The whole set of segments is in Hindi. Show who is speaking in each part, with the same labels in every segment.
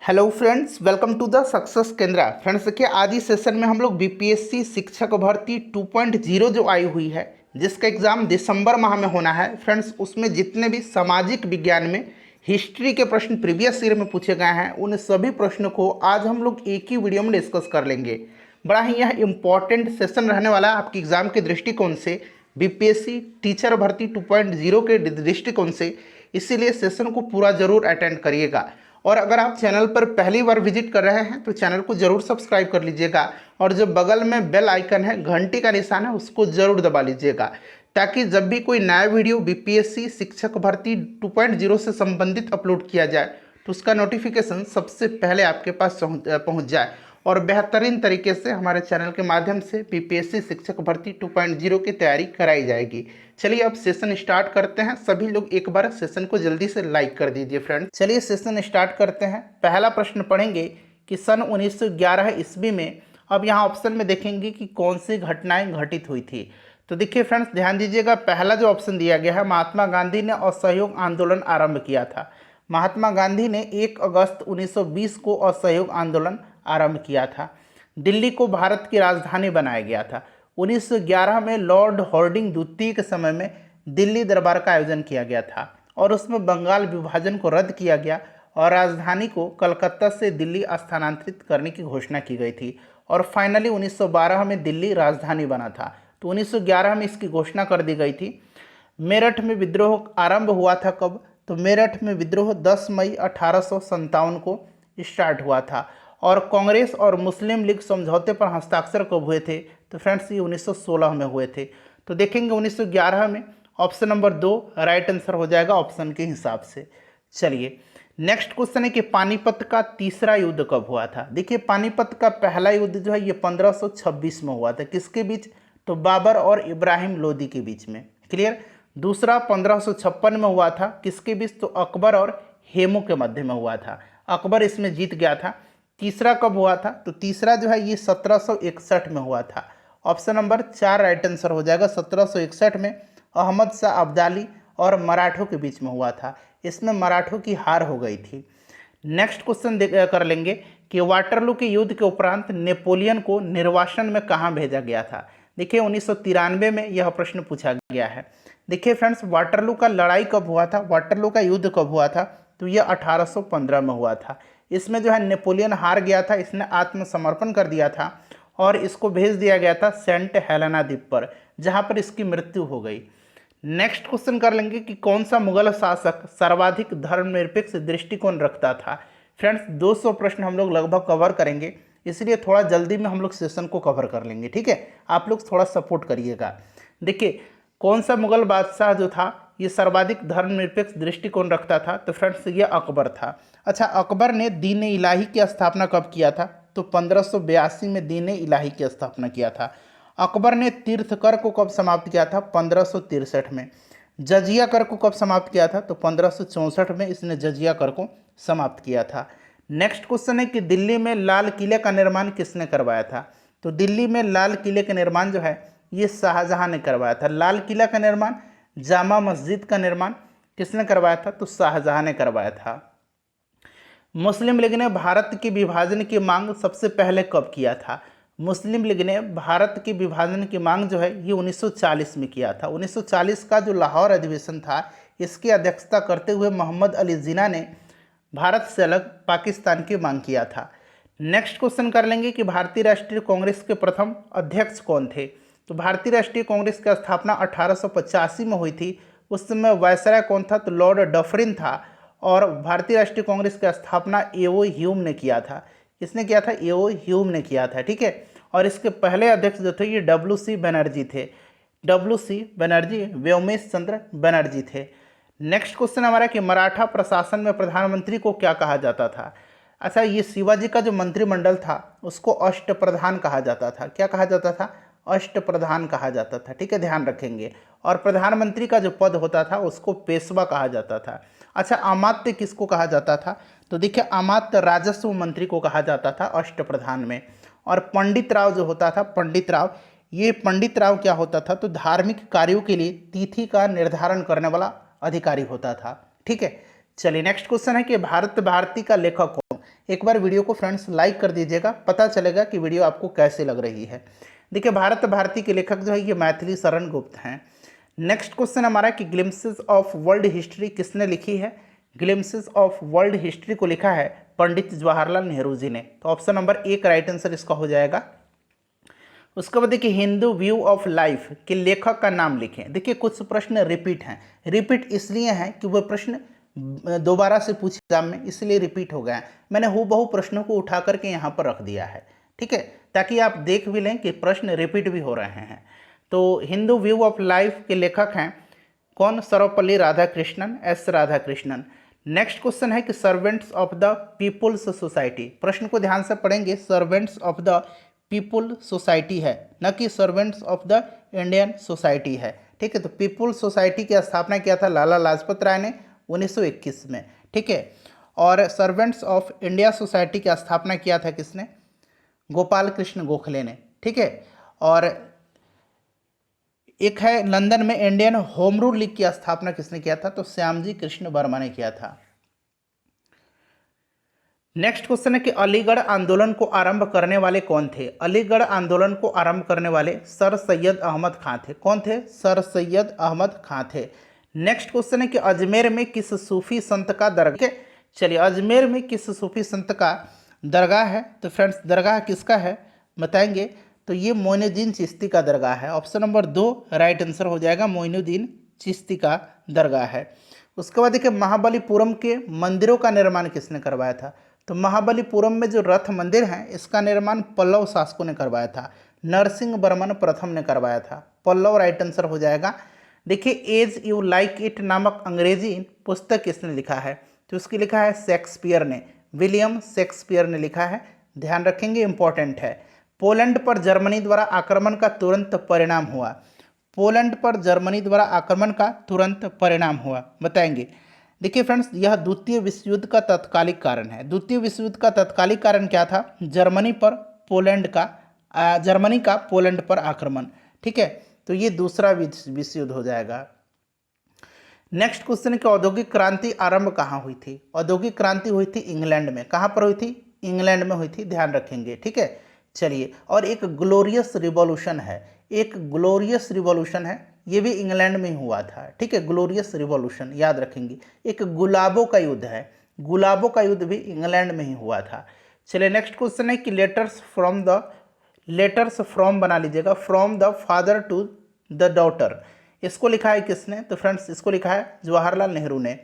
Speaker 1: Hello friends, welcome to the success Kendra. Friends देखिए, आज ही सेशन में हम लोग बीपीएससी शिक्षक भर्ती 2.0 जो आई हुई है, जिसका एग्ज़ाम दिसंबर माह में होना है। फ्रेंड्स उसमें जितने भी सामाजिक विज्ञान में हिस्ट्री के प्रश्न प्रीवियस ईयर में पूछे गए हैं, उन सभी प्रश्नों को आज हम लोग एक ही वीडियो में डिस्कस कर लेंगे। बड़ा ही यह इम्पॉर्टेंट सेशन रहने वाला है आपके एग्ज़ाम के दृष्टिकोण से, बीपीएससी टीचर भर्ती 2.0 के दृष्टिकोण से। इसीलिए सेशन को पूरा जरूर अटेंड करिएगा। और अगर आप चैनल पर पहली बार विजिट कर रहे हैं तो चैनल को जरूर सब्सक्राइब कर लीजिएगा, और जो बगल में बेल आइकन है, घंटी का निशान है, उसको जरूर दबा लीजिएगा, ताकि जब भी कोई नया वीडियो बीपीएससी शिक्षक भर्ती 2.0 से संबंधित अपलोड किया जाए तो उसका नोटिफिकेशन सबसे पहले आपके पास पहुंच जाए और बेहतरीन तरीके से हमारे चैनल के माध्यम से बीपीएससी शिक्षक भर्ती 2.0 की तैयारी कराई जाएगी। चलिए अब सेशन स्टार्ट करते हैं। सभी लोग एक बार सेशन को जल्दी से लाइक कर दीजिए फ्रेंड्स। चलिए सेशन स्टार्ट करते हैं। पहला प्रश्न पढ़ेंगे कि सन 1911 ईस्वी में, अब यहाँ ऑप्शन में देखेंगे कि कौन सी घटनाएं घटित हुई थी। तो देखिए फ्रेंड्स, ध्यान दीजिएगा, पहला जो ऑप्शन दिया गया है, महात्मा गांधी ने असहयोग आंदोलन आरंभ किया था। महात्मा गांधी ने 1 अगस्त 1920 को असहयोग आंदोलन आरंभ किया था। दिल्ली को भारत की राजधानी बनाया गया था। 1911 में लॉर्ड हॉर्डिंग द्वितीय के समय में दिल्ली दरबार का आयोजन किया गया था और उसमें बंगाल विभाजन को रद्द किया गया और राजधानी को कलकत्ता से दिल्ली स्थानांतरित करने की घोषणा की गई थी। और फाइनली 1912 में दिल्ली राजधानी बना था। तो 1911 में इसकी घोषणा कर दी गई थी। मेरठ में विद्रोह आरंभ हुआ था कब? तो मेरठ में विद्रोह 10 मई 1857 को स्टार्ट हुआ था। और कांग्रेस और मुस्लिम लीग समझौते पर हस्ताक्षर कब हुए थे? तो फ्रेंड्स ये 1916 में हुए थे। तो देखेंगे 1911 में ऑप्शन नंबर 2 राइट आंसर हो जाएगा ऑप्शन के हिसाब से। चलिए नेक्स्ट क्वेश्चन है कि पानीपत का तीसरा युद्ध कब हुआ था। देखिए पानीपत का पहला युद्ध जो है ये 1526 में हुआ था। किसके बीच? तो बाबर और इब्राहिम लोदी के बीच में। क्लियर। दूसरा 1556 में हुआ था। किसके बीच? तो अकबर और हेमू के मध्य में हुआ था। अकबर इसमें जीत गया था। तीसरा कब हुआ था? तो तीसरा जो है ये 1761 में हुआ था। ऑप्शन नंबर 4 राइट आंसर हो जाएगा। 1761 में अहमद शाह अब्दाली और मराठों के बीच में हुआ था। इसमें मराठों की हार हो गई थी। नेक्स्ट क्वेश्चन कर लेंगे कि वाटरलू के युद्ध के उपरांत नेपोलियन को निर्वासन में कहाँ भेजा गया था। देखिए 1993 में यह प्रश्न पूछा गया है। देखिए फ्रेंड्स, वाटरलू का लड़ाई कब हुआ था, वाटरलू का युद्ध कब हुआ था? तो यह 1815 में हुआ था। इसमें जो है नेपोलियन हार गया था, इसने आत्मसमर्पण कर दिया था और इसको भेज दिया गया था सेंट हेलेना द्वीप पर, जहां पर इसकी मृत्यु हो गई। नेक्स्ट क्वेश्चन कर लेंगे कि कौन सा मुगल शासक सर्वाधिक धर्मनिरपेक्ष दृष्टिकोण रखता था। फ्रेंड्स 200 प्रश्न हम लोग लगभग कवर करेंगे, इसलिए थोड़ा जल्दी में हम लोग सेशन को कवर कर लेंगे। ठीक है, आप लोग थोड़ा सपोर्ट करिएगा। देखिए कौन सा मुगल बादशाह जो था ये सर्वाधिक धर्मनिरपेक्ष दृष्टिकोण रखता था? तो फ्रेंड्स ये अकबर था। अच्छा, अकबर ने दीन इलाही की स्थापना कब किया था? तो 1582 में दीन इलाही की स्थापना किया था। अकबर ने तीर्थ कर को कब समाप्त किया था? 1563 में। जजिया कर को कब समाप्त किया था? तो 1564 में इसने जजिया कर को समाप्त किया था। नेक्स्ट क्वेश्चन है कि दिल्ली में लाल किले का निर्माण किसने करवाया था? तो दिल्ली में लाल किले का निर्माण जो है ये शाहजहां ने करवाया था। लाल किला का निर्माण, जामा मस्जिद का निर्माण किसने करवाया था? तो शाहजहां ने करवाया था। मुस्लिम लीग ने भारत के विभाजन की मांग सबसे पहले कब किया था? मुस्लिम लीग ने भारत के विभाजन की मांग जो है ये 1940 में किया था। 1940 का जो लाहौर अधिवेशन था, इसकी अध्यक्षता करते हुए मोहम्मद अली जिन्ना ने भारत से अलग पाकिस्तान की मांग किया था। नेक्स्ट क्वेश्चन कर लेंगे कि भारतीय राष्ट्रीय कांग्रेस के प्रथम अध्यक्ष कौन थे? तो भारतीय राष्ट्रीय कांग्रेस की स्थापना 1885 में हुई थी। उस समय वायसराय कौन था? तो लॉर्ड डफरिन था। और भारतीय राष्ट्रीय कांग्रेस की स्थापना एओ ह्यूम ने किया था। किसने किया था? एओ ह्यूम ने किया था। ठीक है, और इसके पहले अध्यक्ष जो थे ये डब्ल्यू.सी. बनर्जी थे। डब्ल्यू.सी. बनर्जी व्योमेश चंद्र बनर्जी थे। नेक्स्ट क्वेश्चन हमारा कि मराठा प्रशासन में प्रधानमंत्री को क्या कहा जाता था? अच्छा, ये शिवाजी का जो मंत्रिमंडल था उसको अष्टप्रधान कहा जाता था। क्या कहा जाता था? अष्टप्रधान कहा जाता था। ठीक है, ध्यान रखेंगे। और प्रधानमंत्री का जो पद होता था उसको पेशवा कहा जाता था। अच्छा, अमात्य किसको कहा जाता था? तो देखिए अमात्य राजस्व मंत्री को कहा जाता था अष्टप्रधान में। और पंडित राव जो होता था, पंडित राव, ये पंडित राव क्या होता था? तो धार्मिक कार्यों के लिए तिथि का निर्धारण करने वाला अधिकारी होता था। ठीक है, चलिए नेक्स्ट क्वेश्चन है कि भारत भारती का लेखक कौन? एक बार वीडियो को फ्रेंड्स लाइक कर दीजिएगा, पता चलेगा कि वीडियो आपको कैसे लग रही है। देखिए भारत भारती के लेखक जो है ये मैथिली शरण गुप्त हैं। नेक्स्ट क्वेश्चन हमारा कि ग्लिम्पसेस ऑफ वर्ल्ड हिस्ट्री किसने लिखी है? ग्लिम्पसेस ऑफ वर्ल्ड हिस्ट्री को लिखा है पंडित जवाहरलाल नेहरू जी ने। तो ऑप्शन नंबर 1 राइट आंसर इसका हो जाएगा। उसके बाद देखिए हिंदू व्यू ऑफ लाइफ के लेखक का नाम लिखें। देखिए कुछ प्रश्न रिपीट हैं, रिपीट इसलिए हैं कि वह प्रश्न दोबारा से पूछे एग्जाम में, इसलिए रिपीट हो गया है। मैंने हूबहू प्रश्नों को उठा करके यहाँ पर रख दिया है, ठीक है, ताकि आप देख भी लें कि प्रश्न रिपीट भी हो रहे हैं। तो हिंदू व्यू ऑफ लाइफ के लेखक हैं कौन? Sarvepalli Radhakrishnan, S Radhakrishnan. Next question है कि servants of the peoples society. प्रश्न को ध्यान से पढ़ेंगे, servants of the people society है, न कि servants of the Indian society है, ठीक है। तो पीपुल सोसाइटी की स्थापना किया था लाला लाजपत राय ने 1921 में, ठीक है। और सर्वेंट्स ऑफ इंडिया सोसाइटी की स्थापना किया था किसने? गोपाल कृष्ण गोखले ने, ठीक है। और एक है लंदन में इंडियन होम रूल लीग की स्थापना किसने किया था? तो श्यामजी कृष्ण वर्मा ने किया था। नेक्स्ट क्वेश्चन है कि अलीगढ़ आंदोलन को आरंभ करने वाले कौन थे? अलीगढ़ आंदोलन को आरंभ करने वाले सर सैयद अहमद खां थे। कौन थे? सर सैयद अहमद खां थे। नेक्स्ट क्वेश्चन है कि अजमेर में किस सूफी संत का दरगाह? चलिए अजमेर में किस सूफी संत का दरगाह है? तो फ्रेंड्स दरगाह किसका है बताएंगे, तो ये मोइनुद्दीन चिश्ती का दरगाह है। ऑप्शन नंबर 2 राइट आंसर हो जाएगा, मोइनुद्दीन चिश्ती का दरगाह है। उसके बाद देखिए महाबलीपुरम के मंदिरों का निर्माण किसने करवाया था? तो महाबलीपुरम में जो रथ मंदिर है इसका निर्माण पल्लव शासकों ने करवाया था, नरसिंह वर्मन प्रथम ने करवाया था। पल्लव राइट आंसर हो जाएगा। देखिए एज यू लाइक इट नामक अंग्रेजी पुस्तक किसने लिखा है? तो उसकी लिखा है शेक्सपियर ने, विलियम शेक्सपियर ने लिखा है, ध्यान रखेंगे इंपॉर्टेंट है। पोलैंड पर जर्मनी द्वारा आक्रमण का तुरंत परिणाम हुआ। पोलैंड पर जर्मनी द्वारा आक्रमण का तुरंत परिणाम हुआ बताएंगे। देखिए फ्रेंड्स यह द्वितीय विश्व युद्ध का तत्कालिक कारण है। द्वितीय विश्व युद्ध का तत्कालिक कारण क्या था? जर्मनी का पोलैंड पर आक्रमण, ठीक है। तो ये दूसरा विश्व युद्ध हो जाएगा। नेक्स्ट क्वेश्चन है कि औद्योगिक क्रांति आरंभ कहाँ हुई थी? औद्योगिक क्रांति हुई थी इंग्लैंड में। कहाँ पर हुई थी? इंग्लैंड में हुई थी, ध्यान रखेंगे, ठीक है। चलिए और एक ग्लोरियस रिवॉल्यूशन है, एक ग्लोरियस रिवॉल्यूशन है, ये भी इंग्लैंड में हुआ था, ठीक है। ग्लोरियस रिवॉल्यूशन याद रखेंगे। एक गुलाबों का युद्ध है, गुलाबों का युद्ध भी इंग्लैंड में ही हुआ था। चलिए नेक्स्ट क्वेश्चन है कि लेटर्स फ्रॉम बना लीजिएगा, from the father to the daughter, इसको लिखा है किसने? तो फ्रेंड्स इसको लिखा है जवाहरलाल नेहरू ने।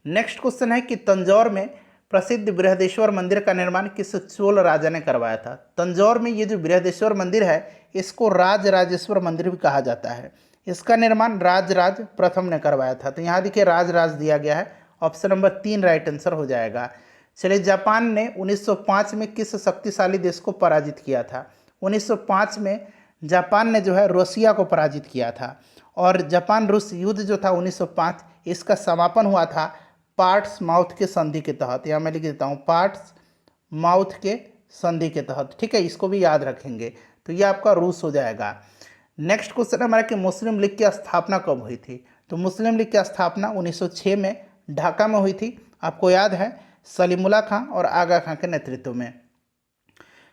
Speaker 1: नेक्स्ट क्वेश्चन है कि तंजौर में प्रसिद्ध बृहदेश्वर मंदिर का निर्माण किस चोल राजा ने करवाया था? तंजौर में ये जो बृहदेश्वर मंदिर है इसको राजराजेश्वर मंदिर भी कहा जाता है। इसका निर्माण राजराज प्रथम ने करवाया था। तो यहाँ देखिए राजराज दिया गया है, ऑप्शन नंबर 3 राइट आंसर हो जाएगा। चलिए जापान ने 1905 में किस शक्तिशाली देश को पराजित किया था? 1905 में जापान ने जो है रशिया को पराजित किया था। और जापान रूस युद्ध जो था 1905 इसका समापन हुआ था पार्ट्स माउथ के संधि के तहत। यहाँ मैं लिख देता हूँ पार्ट्स माउथ के संधि के तहत, ठीक है, इसको भी याद रखेंगे। तो ये आपका रूस हो जाएगा। नेक्स्ट क्वेश्चन हमारा कि मुस्लिम लीग की स्थापना कब हुई थी? तो मुस्लिम लीग की स्थापना 1906 में ढाका में हुई थी। आपको याद है सलीमुल्लाह खां और आगा खां के नेतृत्व में।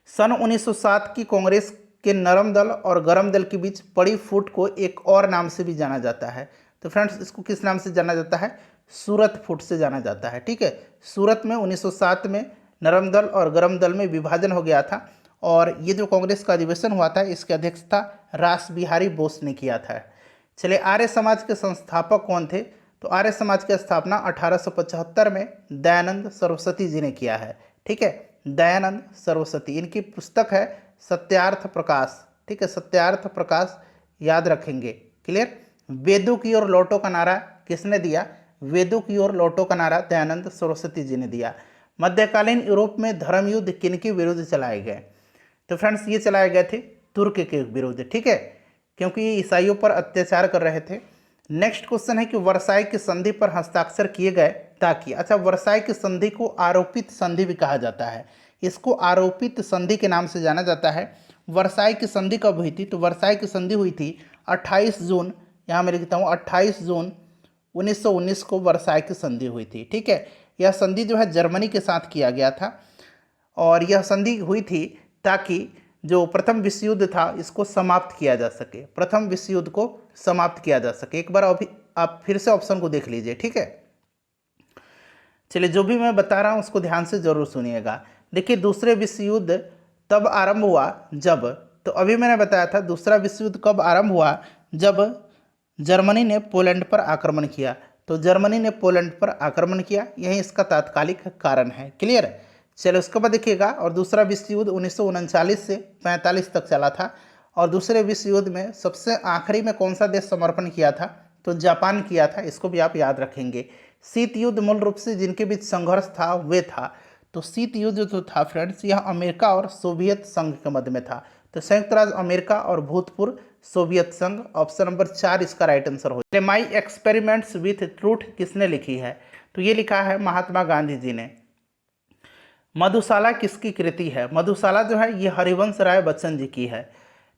Speaker 1: सन 1907 की कांग्रेस के नरम दल और गरम दल के बीच पड़ी फूट को एक और नाम से भी जाना जाता है। तो फ्रेंड्स इसको किस नाम से जाना जाता है? सूरत फूट से जाना जाता है, ठीक है। सूरत में 1907 में नरम दल और गरम दल में विभाजन हो गया था और ये जो कांग्रेस का अधिवेशन हुआ था इसकी अध्यक्षता रास बिहारी बोस ने किया था। चलिए आर्य समाज के संस्थापक कौन थे? तो आर्य समाज की स्थापना 1875 में दयानंद सरस्वती जी ने किया है, ठीक है। दयानंद सरस्वती, इनकी पुस्तक है सत्यार्थ प्रकाश, ठीक है, सत्यार्थ प्रकाश याद रखेंगे, क्लियर। वेदों की ओर लौटो का नारा किसने दिया? वेदों की ओर लौटो का नारा दयानंद सरस्वती जी ने दिया। मध्यकालीन यूरोप में धर्म युद्ध किनके विरुद्ध चलाए गए? तो फ्रेंड्स ये चलाए गए थे तुर्क के विरुद्ध, ठीक है, क्योंकि ये ईसाइयों पर अत्याचार कर रहे थे। नेक्स्ट क्वेश्चन है कि वर्साई की संधि पर हस्ताक्षर किए गए ताकि, अच्छा वर्साई की संधि को आरोपित संधि भी कहा जाता है, इसको आरोपित संधि के नाम से जाना जाता है। वर्साई की संधि कब हुई थी? तो वर्साई की संधि हुई थी 28 जून, यहाँ मैं लिखता हूँ 28 जून 1919 को वर्साई की संधि हुई थी, ठीक है। यह संधि जो है जर्मनी के साथ किया गया था। और यह संधि हुई थी ताकि जो प्रथम विश्व युद्ध था इसको समाप्त किया जा सके, प्रथम विश्व युद्ध को समाप्त किया जा सके। एक बार अभी आप फिर से ऑप्शन को देख लीजिए, ठीक है। चलिए, जो भी मैं बता रहा हूँ उसको ध्यान से जरूर सुनिएगा। देखिए, दूसरे विश्व युद्ध तब आरंभ हुआ जब, तो अभी मैंने बताया था दूसरा विश्व युद्ध कब आरंभ हुआ, जब जर्मनी ने पोलैंड पर आक्रमण किया। तो जर्मनी ने पोलैंड पर आक्रमण किया, यही इसका तात्कालिक कारण है। क्लियर है। चलो, उसके बाद देखिएगा, और दूसरा विश्व युद्ध 1939 से 45 तक चला था। और दूसरे विश्व युद्ध में सबसे आखिरी में कौन सा देश समर्पण किया था, तो जापान किया था। इसको भी आप याद रखेंगे। शीत युद्ध मूल रूप से जिनके बीच संघर्ष था वे था, तो शीत युद्ध जो था फ्रेंड्स, यह अमेरिका और सोवियत संघ के मध्य में था। तो संयुक्त राज्य अमेरिका और भूतपूर्व सोवियत संघ, ऑप्शन नंबर 4 इसका राइट आंसर हो। माई एक्सपेरिमेंट्स विथ ट्रूथ किसने लिखी है, तो ये लिखा है महात्मा गांधी जी ने। मधुशाला किसकी कृति है, मधुशाला जो है ये हरिवंश राय बच्चन जी की है।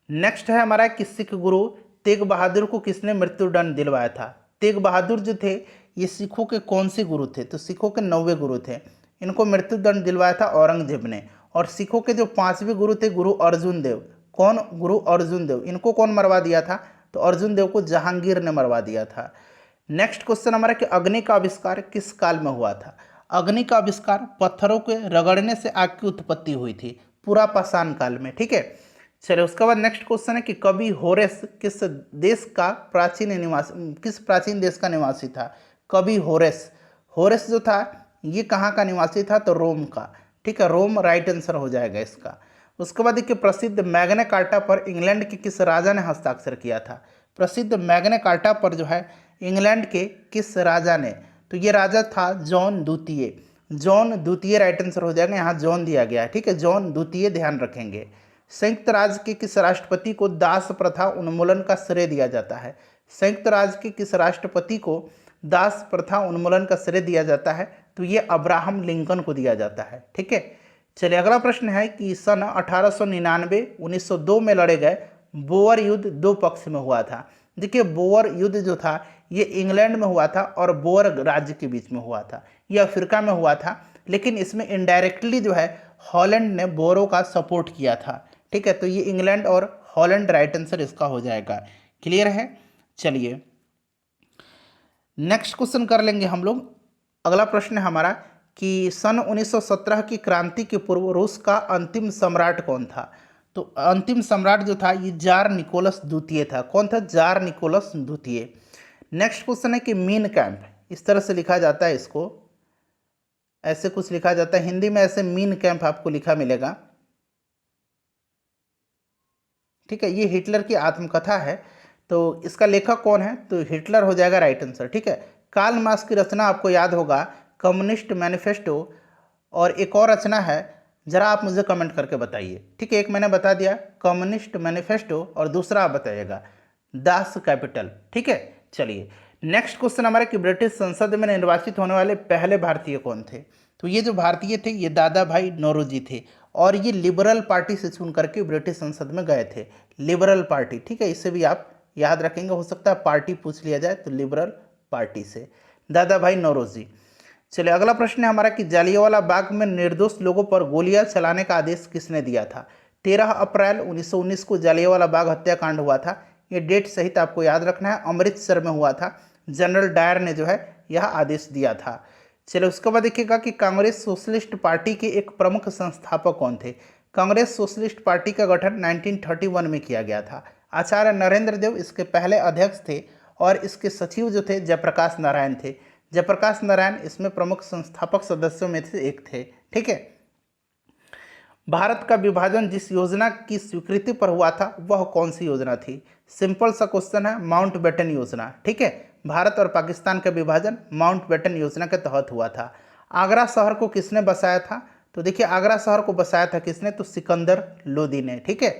Speaker 1: नेक्स्ट है हमारा कि सिख गुरु तेग बहादुर को किसने मृत्युदंड दिलवाया था। तेग बहादुर जो थे ये सिखों के कौन से गुरु थे, तो सिखों के 9वें गुरु थे। इनको मृत्युदंड दिलवाया था औरंगजेब ने। और सिखों के जो 5वें गुरु थे गुरु अर्जुन देव, कौन, गुरु अर्जुन देव, इनको कौन मरवा दिया था, तो अर्जुन देव को जहांगीर ने मरवा दिया था। नेक्स्ट क्वेश्चन हमारा कि अग्नि का आविष्कार किस काल में हुआ था। अग्नि का आविष्कार पत्थरों के रगड़ने से आग की उत्पत्ति हुई थी, पूरा पाषाण काल में, ठीक है। चलिए, उसके बाद नेक्स्ट क्वेश्चन है कि कवि होरेस किस देश का प्राचीन निवासी, किस प्राचीन देश का निवासी था। कवि होरेस, होरेस जो था ये कहाँ का निवासी था, तो रोम का, ठीक है। रोम राइट आंसर हो जाएगा इसका। उसके बाद देखिए, प्रसिद्ध मैग्ना कार्टा पर इंग्लैंड के किस राजा ने हस्ताक्षर किया था। प्रसिद्ध मैग्ना कार्टा पर जो है इंग्लैंड के किस राजा ने, तो ये राजा था जॉन द्वितीय। जॉन द्वितीय राइट आंसर हो जाएगा, यहाँ जॉन दिया गया है, ठीक है, जॉन द्वितीय ध्यान रखेंगे। संयुक्त राज्य के किस राष्ट्रपति को दास प्रथा उन्मूलन का श्रेय दिया जाता है। संयुक्त राज्य के किस राष्ट्रपति को दास प्रथा उन्मूलन का श्रेय दिया जाता है, तो ये अब्राहम लिंकन को दिया जाता है, ठीक है। चलिए, अगला प्रश्न है कि सन 1899 1902 में लड़े गए बोअर युद्ध दो पक्ष में हुआ था। देखिए, बोअर युद्ध जो था ये इंग्लैंड में हुआ था और बोअर राज्य के बीच में हुआ था। ये अफ्रीका में हुआ था, लेकिन इसमें इनडायरेक्टली जो है हॉलैंड ने बोअरों का सपोर्ट किया था, ठीक है। तो ये इंग्लैंड और हॉलैंड राइट आंसर इसका हो जाएगा। क्लियर है। चलिए, नेक्स्ट क्वेश्चन कर लेंगे हम लोग। अगला प्रश्न है हमारा कि सन 1917 की क्रांति के पूर्व रूस का अंतिम सम्राट कौन था। तो अंतिम सम्राट जो था ये जार निकोलस द्वितीय था। कौन था, जार निकोलस द्वितीय। नेक्स्ट क्वेश्चन है कि मीन कैंप, इस तरह से लिखा जाता है, इसको ऐसे कुछ लिखा जाता है, हिंदी में ऐसे मीन कैंप आपको लिखा मिलेगा, ठीक है। ये हिटलर की आत्मकथा है। तो इसका लेखक कौन है, तो हिटलर हो जाएगा राइट आंसर, ठीक है। कार्ल मार्क्स की रचना आपको याद होगा कम्युनिस्ट मैनिफेस्टो, और एक और रचना है, जरा आप मुझे कमेंट करके बताइए, ठीक है। एक मैंने बता दिया कम्युनिस्ट मैनिफेस्टो और दूसरा आप बताइएगा दास कैपिटल, ठीक है। चलिए, नेक्स्ट क्वेश्चन हमारा कि ब्रिटिश संसद में निर्वाचित होने वाले पहले भारतीय कौन थे। तो ये जो भारतीय थे ये दादा भाई नौरोजी थे, और ये लिबरल पार्टी से चुन करके ब्रिटिश संसद में गए थे, लिबरल पार्टी, ठीक है। इसे भी आप याद रखेंगे, हो सकता है पार्टी पूछ लिया जाए, तो लिबरल पार्टी से दादा भाई नौरोजी। चलिए, अगला प्रश्न है हमारा कि जालियांवाला बाग में निर्दोष लोगों पर गोलियां चलाने का आदेश किसने दिया था। 13 अप्रैल 1919 को जालियांवाला बाग हत्याकांड हुआ था। ये डेट सहित आपको याद रखना है, अमृतसर में हुआ था। जनरल डायर ने जो है यह आदेश दिया था। चलिए, उसके बाद देखिएगा कि कांग्रेस सोशलिस्ट पार्टी के एक प्रमुख संस्थापक कौन थे। कांग्रेस सोशलिस्ट पार्टी का गठन 1931 में किया गया था। आचार्य नरेंद्र देव इसके पहले अध्यक्ष थे, और इसके सचिव जो थे जयप्रकाश नारायण थे। जयप्रकाश नारायण इसमें प्रमुख संस्थापक सदस्यों में से एक थे, ठीक है। भारत का विभाजन जिस योजना की स्वीकृति पर हुआ था वह कौन सी योजना थी। सिंपल सा क्वेश्चन है, माउंटबेटन योजना, ठीक है। भारत और पाकिस्तान का विभाजन माउंटबेटन योजना के तहत हुआ था। आगरा शहर को किसने बसाया था, तो देखिए आगरा शहर को बसाया था किसने, तो सिकंदर लोदी ने, ठीक है।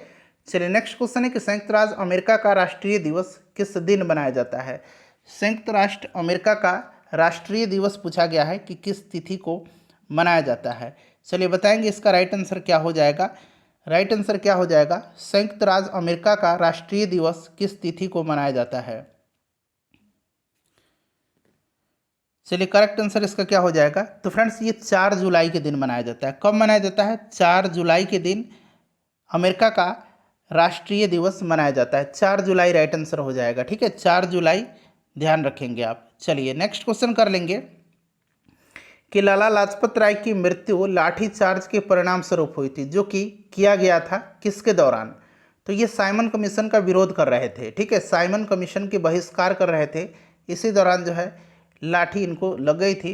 Speaker 1: चलिए, नेक्स्ट क्वेश्चन है कि संयुक्त राज्य अमेरिका का राष्ट्रीय दिवस किस दिन मनाया जाता है। संयुक्त राष्ट्र अमेरिका का राष्ट्रीय दिवस पूछा गया है कि किस तिथि को मनाया जाता है। चलिए बताएंगे इसका राइट आंसर क्या हो जाएगा। राइट आंसर क्या हो जाएगा, संयुक्त राज्य अमेरिका का राष्ट्रीय दिवस किस तिथि को मनाया जाता है। चलिए करेक्ट आंसर इसका क्या हो जाएगा? तो फ्रेंड्स ये 4 जुलाई के दिन मनाया जाता है। कब मनाया जाता है? 4 जुलाई के दिन अमेरिका का राष्ट्रीय दिवस मनाया जाता है। 4 जुलाई राइट आंसर हो जाएगा। ठीक है, 4 जुलाई ध्यान रखेंगे आप। चलिए नेक्स्ट क्वेश्चन कर लेंगे कि लाला लाजपत राय की मृत्यु लाठीचार्ज के परिणाम स्वरूप हुई थी, जो कि किया गया था किसके दौरान? तो ये साइमन कमीशन का विरोध कर रहे थे। ठीक है, साइमन कमीशन की बहिष्कार कर रहे थे, इसी दौरान जो है लाठी इनको लग गई थी।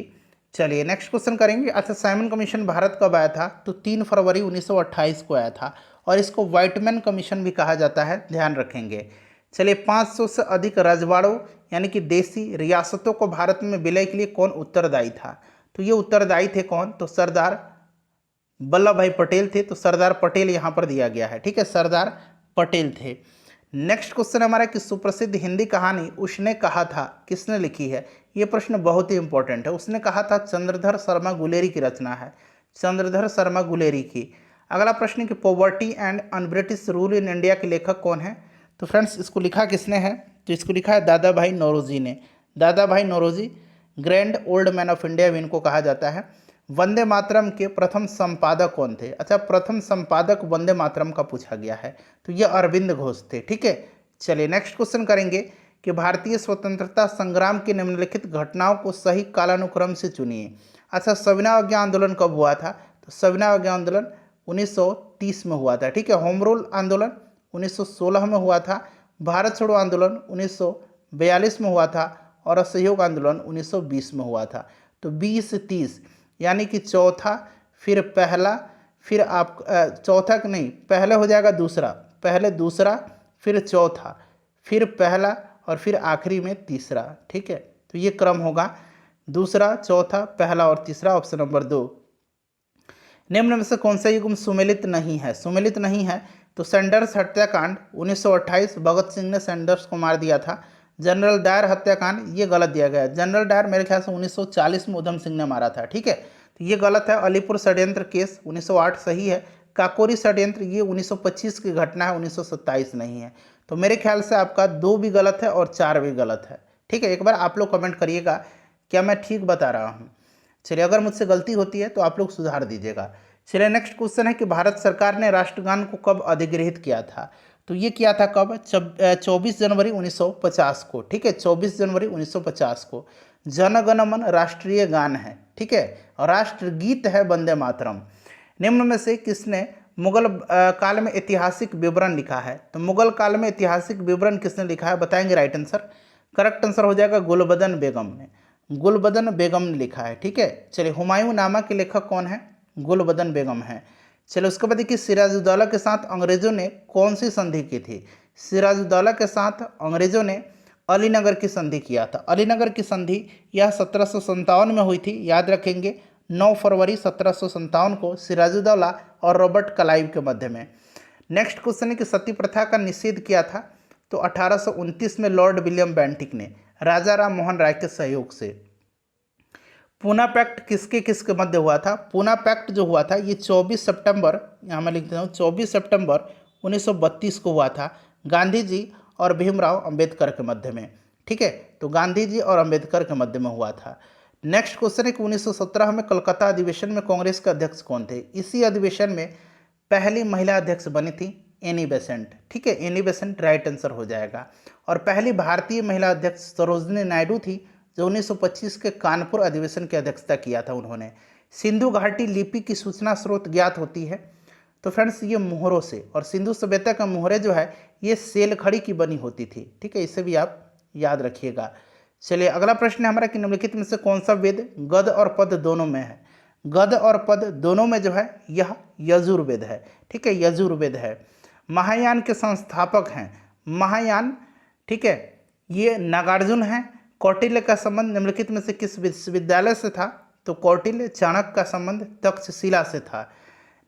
Speaker 1: चलिए नेक्स्ट क्वेश्चन करेंगे। अच्छा, साइमन कमीशन भारत कब आया था? तो 3 फरवरी 1928 को आया था, और इसको व्हाइटमैन कमीशन भी कहा जाता है, ध्यान रखेंगे। चलिए 500 से अधिक रजवाड़ों यानी कि देसी रियासतों को भारत में विलय के लिए कौन उत्तरदायी था? तो ये उत्तरदायी थे कौन? तो सरदार वल्लभ भाई पटेल थे। तो सरदार पटेल यहाँ पर दिया गया है। ठीक है, सरदार पटेल थे। नेक्स्ट क्वेश्चन हमारा कि सुप्रसिद्ध हिंदी कहानी उसने कहा था किसने लिखी है? ये प्रश्न बहुत ही इंपॉर्टेंट है। उसने कहा था चंद्रधर शर्मा गुलेरी की रचना है, चंद्रधर शर्मा गुलेरी की। अगला प्रश्न कि poverty and un British rule in India के लेखक कौन है? तो फ्रेंड्स इसको लिखा किसने है? तो इसको लिखा है दादा भाई नौरोजी ने। Dadabhai Naoroji grand old man of India भी इनको कहा जाता है। वंदे मातरम के प्रथम संपादक कौन थे? अच्छा, प्रथम संपादक वंदे मातरम का पूछा गया है, तो ये अरविंद घोष थे। ठीक है, चलिए नेक्स्ट क्वेश्चन करेंगे कि भारतीय स्वतंत्रता संग्राम की निम्नलिखित घटनाओं को सही कालानुक्रम से चुनिए। अच्छा, सविनय अवज्ञा आंदोलन कब हुआ था? तो सविनय अवज्ञा आंदोलन 1930 में हुआ था। ठीक है, होम रूल आंदोलन 1916 में हुआ था, भारत छोड़ो आंदोलन 1942 में हुआ था, और असहयोग आंदोलन 1920 में हुआ था। तो 20-30 यानी कि चौथा, फिर पहला, फिर आप चौथा नहीं, पहले हो जाएगा दूसरा, पहले दूसरा, फिर चौथा, फिर पहला, और फिर आखिरी में तीसरा। ठीक है, तो ये क्रम होगा, दूसरा, चौथा, पहला और तीसरा, ऑप्शन नंबर 2। निम्न में से कौन सा युग्म सुमेलित नहीं है? सुमेलित नहीं है तो सैंडर्स हत्याकांड 1928, भगत सिंह ने सैंडर्स को मार दिया था। जनरल डायर हत्याकांड, ये गलत दिया गया है। जनरल डायर मेरे ख्याल से 1940 में उधम सिंह ने मारा था। ठीक है, तो ये गलत है। अलीपुर षड्यंत्र केस 1908 सही है। काकोरी षड्यंत्र ये 1925 की घटना है, 1927 नहीं है। तो मेरे ख्याल से आपका 2 भी गलत है और 4 भी गलत है। ठीक है, एक बार आप लोग कमेंट करिएगा क्या मैं ठीक बता रहा हूँ। चलिए, अगर मुझसे गलती होती है तो आप लोग सुधार दीजिएगा। चलिए नेक्स्ट क्वेश्चन है कि भारत सरकार ने राष्ट्रगान को कब अधिगृहित किया था? तो ये किया था कब? 24 जनवरी 1950 को। ठीक है, 24 जनवरी 1950 को। जन गण मन राष्ट्रीय गान है। ठीक है, और राष्ट्रगीत है वंदे मातरम। निम्न में से किसने मुगल काल में ऐतिहासिक विवरण लिखा है? तो मुगल काल में ऐतिहासिक विवरण किसने लिखा है, बताएंगे राइट आंसर। करेक्ट आंसर हो जाएगा गुलबदन बेगम ने। गुलबदन बेगम ने लिखा है। ठीक है, चलिए हुमायूं नामा के लेखक कौन है? गुलबदन बेगम है। चलो उसके बाद देखिए सिराजुद्दौला के साथ अंग्रेजों ने कौन सी संधि की थी? सिराजुद्दौला के साथ अंग्रेजों ने अलीनगर की संधि किया था। अलीनगर की संधि यह 1757 में हुई थी, याद रखेंगे। 9 फरवरी 1757 को सिराजुद्दौला और रॉबर्ट क्लाइव के मध्य में। नेक्स्ट क्वेश्चन है कि सती प्रथा का निषेध किया था? तो 1829 में लॉर्ड विलियम बेंटिक ने राजा राम मोहन राय के सहयोग से। पूना पैक्ट किसके किसके मध्य हुआ था? पूना पैक्ट जो हुआ था ये 24 सितंबर, यहाँ मैं लिख देता हूँ, 24 सितंबर 1932 को हुआ था, गांधी जी और भीमराव अंबेडकर के मध्य में। ठीक है, तो गांधी जी और अंबेडकर के मध्य में हुआ था। नेक्स्ट क्वेश्चन है कि 1917 में कोलकाता अधिवेशन में कांग्रेस के अध्यक्ष कौन थे? इसी अधिवेशन में पहली महिला अध्यक्ष बनी थी एनी बेसेंट। ठीक है, एनी बेसेंट राइट आंसर हो जाएगा। और पहली भारतीय महिला अध्यक्ष सरोजनी नायडू थी, जो 1925 के कानपुर अधिवेशन की अध्यक्षता किया था उन्होंने। सिंधु घाटी लिपि की सूचना स्रोत ज्ञात होती है? तो फ्रेंड्स ये मोहरों से, और सिंधु सभ्यता का मोहरे जो है ये सेलखड़ी की बनी होती थी। ठीक है, इसे भी आप याद रखिएगा। चलिए अगला प्रश्न है हमारा कि निम्नलिखित में से कौन सा वेद गद्य और पद्य दोनों में है? गद्य और पद्य दोनों में जो है यह यजुर्वेद है। ठीक है, यजुर्वेद है। महायान के संस्थापक हैं महायान। ठीक है, ये नागार्जुन हैं। कौटिल्य का संबंध निम्नलिखित में से किस विश्वविद्यालय से था? तो कौटिल्य चाणक्य का संबंध तक्षशिला से था।